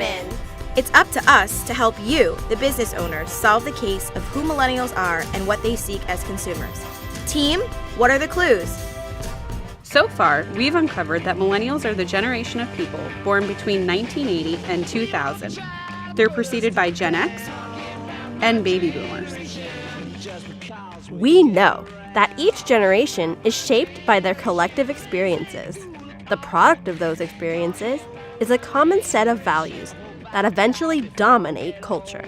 in. It's up to us to help you, the business owners, solve the case of who millennials are and what they seek as consumers. Team, what are the clues? So far, we've uncovered that millennials are the generation of people born between 1980 and 2000. They're preceded by Gen X and baby boomers. We know that each generation is shaped by their collective experiences. The product of those experiences is a common set of values that eventually dominate culture.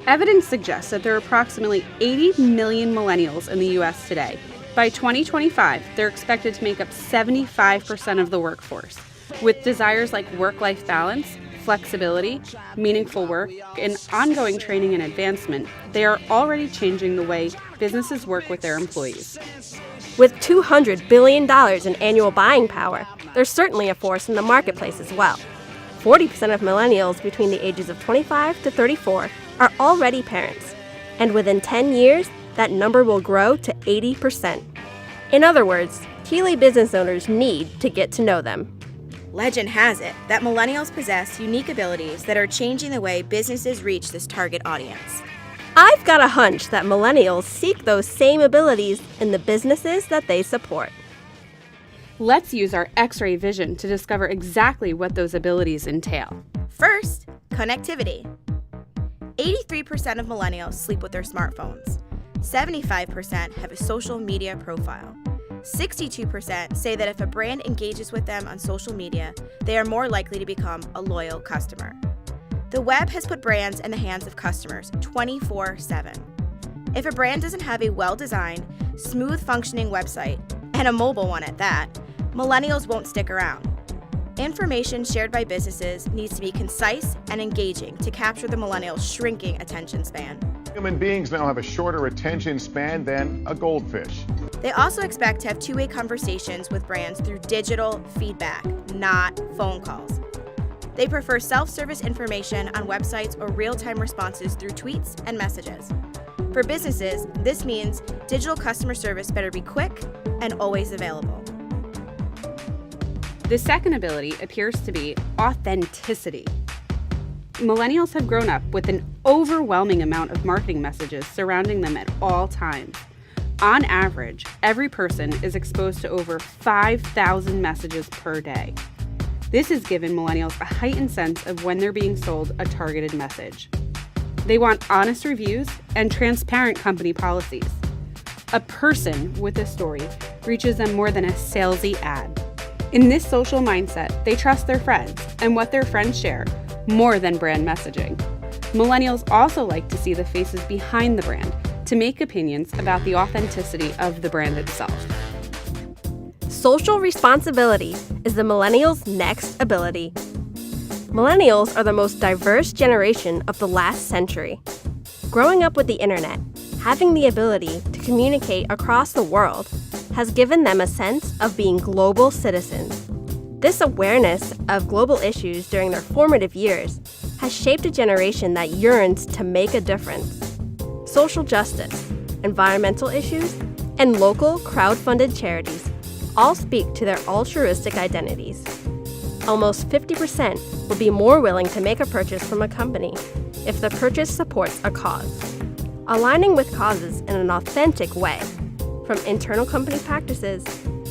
Evidence suggests that there are approximately 80 million millennials in the U.S. today. By 2025, they're expected to make up 75% of the workforce. With desires like work-life balance, flexibility, meaningful work, and ongoing training and advancement, they are already changing the way businesses work with their employees. With $200 billion in annual buying power, there's certainly a force in the marketplace as well. 40% of millennials between the ages of 25 to 34 are already parents, and within 10 years, that number will grow to 80%. In other words, Keeley business owners need to get to know them. Legend has it that millennials possess unique abilities that are changing the way businesses reach this target audience. I've got a hunch that millennials seek those same abilities in the businesses that they support. Let's use our X-ray vision to discover exactly what those abilities entail. First, connectivity. 83% of millennials sleep with their smartphones. 75% have a social media profile. 62% say that if a brand engages with them on social media, they are more likely to become a loyal customer. The web has put brands in the hands of customers 24/7. If a brand doesn't have a well-designed, smooth-functioning website, and a mobile one at that, millennials won't stick around. Information shared by businesses needs to be concise and engaging to capture the millennials' shrinking attention span. Human beings now have a shorter attention span than a goldfish. They also expect to have two-way conversations with brands through digital feedback, not phone calls. They prefer self-service information on websites or real-time responses through tweets and messages. For businesses, this means digital customer service better be quick and always available. The second ability appears to be authenticity. Millennials have grown up with an overwhelming amount of marketing messages surrounding them at all times. On average, every person is exposed to over 5,000 messages per day. This has given millennials a heightened sense of when they're being sold a targeted message. They want honest reviews and transparent company policies. A person with a story reaches them more than a salesy ad. In this social mindset, they trust their friends and what their friends share more than brand messaging. Millennials also like to see the faces behind the brand to make opinions about the authenticity of the brand itself. Social responsibility is the millennials' next ability. Millennials are the most diverse generation of the last century. Growing up with the internet, having the ability to communicate across the world has given them a sense of being global citizens. This awareness of global issues during their formative years has shaped a generation that yearns to make a difference. Social justice, environmental issues, and local crowd-funded charities all speak to their altruistic identities. Almost 50% would be more willing to make a purchase from a company if the purchase supports a cause. Aligning with causes in an authentic way, from internal company practices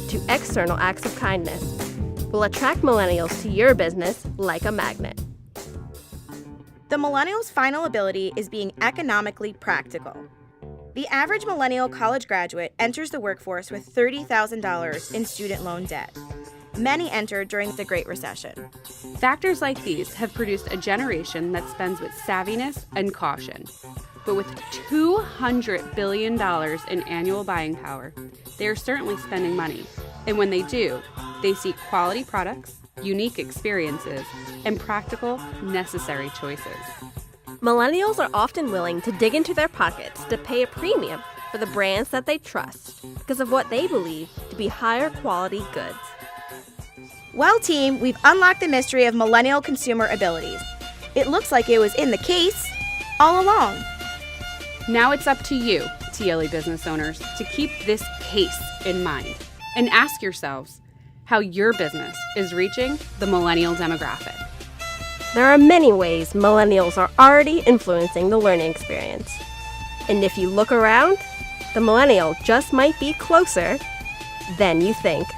to external acts of kindness, will attract millennials to your business like a magnet. The millennials' final ability is being economically practical. The average millennial college graduate enters the workforce with $30,000 in student loan debt. Many entered during the Great Recession. Factors like these have produced a generation that spends with savviness and caution. But with $200 billion in annual buying power, they are certainly spending money. And when they do, they seek quality products, unique experiences, and practical, necessary choices. Millennials are often willing to dig into their pockets to pay a premium for the brands that they trust because of what they believe to be higher quality goods. Well, team, we've unlocked the mystery of millennial consumer abilities. It looks like it was in the case all along. Now it's up to you, TLE business owners, to keep this case in mind and ask yourselves how your business is reaching the millennial demographic. there are many ways millennials are already influencing the learning experience. And if you look around, the millennial just might be closer than you think.